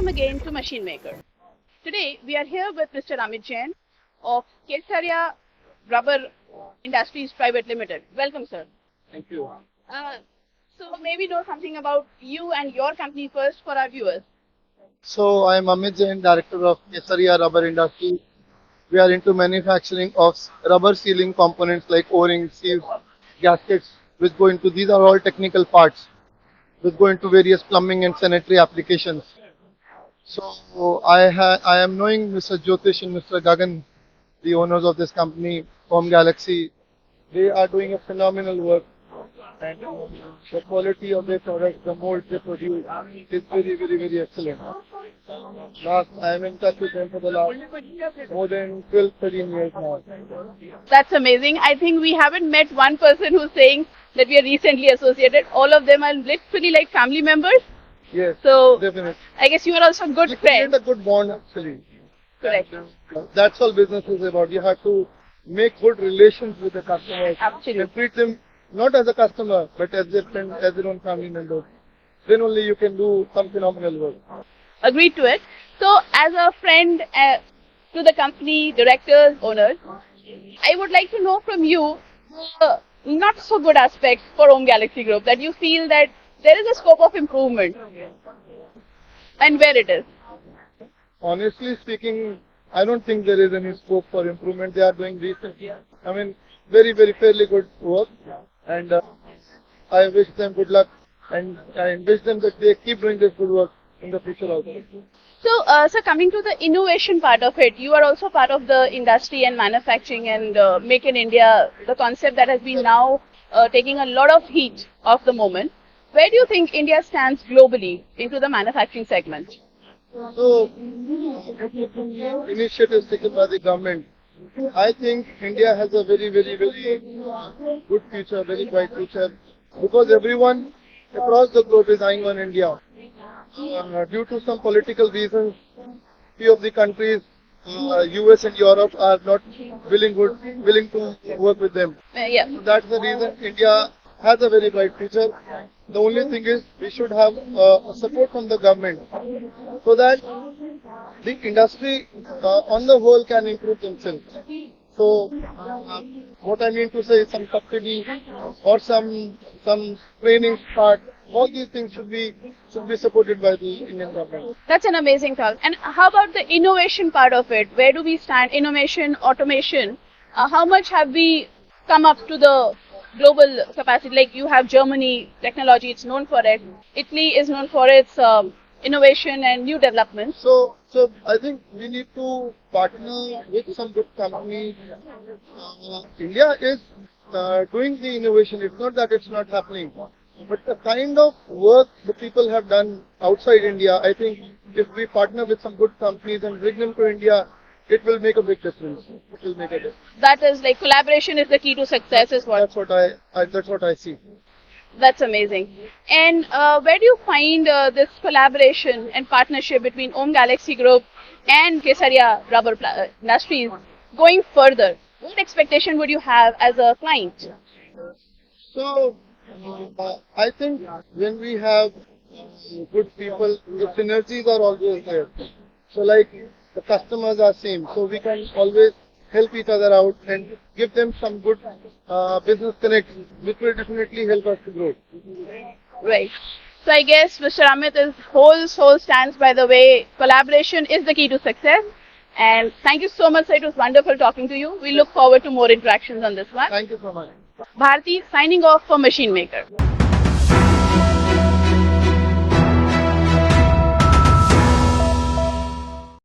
Welcome again to Machine Maker. Today we are here with Mr. Amit Jain of Kesaria Rubber Industries Private Limited. Welcome, sir. Thank you. So maybe know something about you and your company first for our viewers. So I am Amit Jain, Director of Kesaria Rubber Industries. We are into manufacturing of rubber sealing components like O-rings, seals, gaskets, which go into, these are all technical parts, which go into various plumbing and sanitary applications. So I am knowing Mr. Jyotish and Mr. Gagan, the owners of this company, Home Galaxy. They are doing a phenomenal work, and the quality of their products, the molds they produce, is very excellent. I am in touch with them for the last more than 12-13 years now. That's amazing. I think we haven't met one person who's saying that we are recently associated. All of them are literally like family members. Yes, so definitely. I guess you are also good We friends. create a good bond actually. Correct. That's all business is about. You have to make good relations with the customers. Absolutely. And treat them not as a customer, but as their friend, as their own family member. Then only you can do some phenomenal work. Agreed to it. So as a friend to the company, directors, owners, I would like to know from you not so good aspects for Home Galaxy Group that you feel that there is a scope of improvement and where it is. Honestly speaking, I don't think there is any scope for improvement. They are doing decent. I mean, very fairly good work, and I wish them good luck, and I wish them that they keep doing this good work in the future also. So, coming to the innovation part of it, you are also part of the industry and manufacturing and Make in India, the concept that has been now taking a lot of heat of the moment. Where do you think India stands globally into the manufacturing segment? So, initiatives taken by the government, I think India has a very good future, very bright future, because everyone across the globe is eyeing on India. Due to some political reasons, few of the countries, US and Europe, are not willing to work with them. Yeah. So that's the reason India has a very bright future. The only thing is we should have support from the government so that the industry on the whole can improve themselves. So what I mean to say is some subsidy or some training part, all these things should be supported by the Indian government. That's an amazing thought. And how about the innovation part of it? Where do we stand? Innovation, automation. How much have we come up to the global capacity? Like you have Germany, technology, it's known for it. Italy is known for its innovation and new developments. So I think we need to partner with some good companies. India is doing the innovation. It's not that it's not happening. But the kind of work the people have done outside India, I think if we partner with some good companies and bring them to India, it will make a big difference. It will make a difference. That is like collaboration is the key to success is what. That's what I see. That's amazing. And where do you find this collaboration and partnership between Home Galaxy Group and Kesaria Rubber Industries going further? What expectation would you have as a client? So, I think when we have good people, the synergies are always there. So like the customers are same, so we can always help each other out and give them some good business connects, which will definitely help us to grow. Right. So I guess Mr. Amit's whole soul stands by the way collaboration is the key to success. And thank you so much, sir. It was wonderful talking to you. We look forward to more interactions on this one. Thank you so much. Bharti signing off for Machine Maker.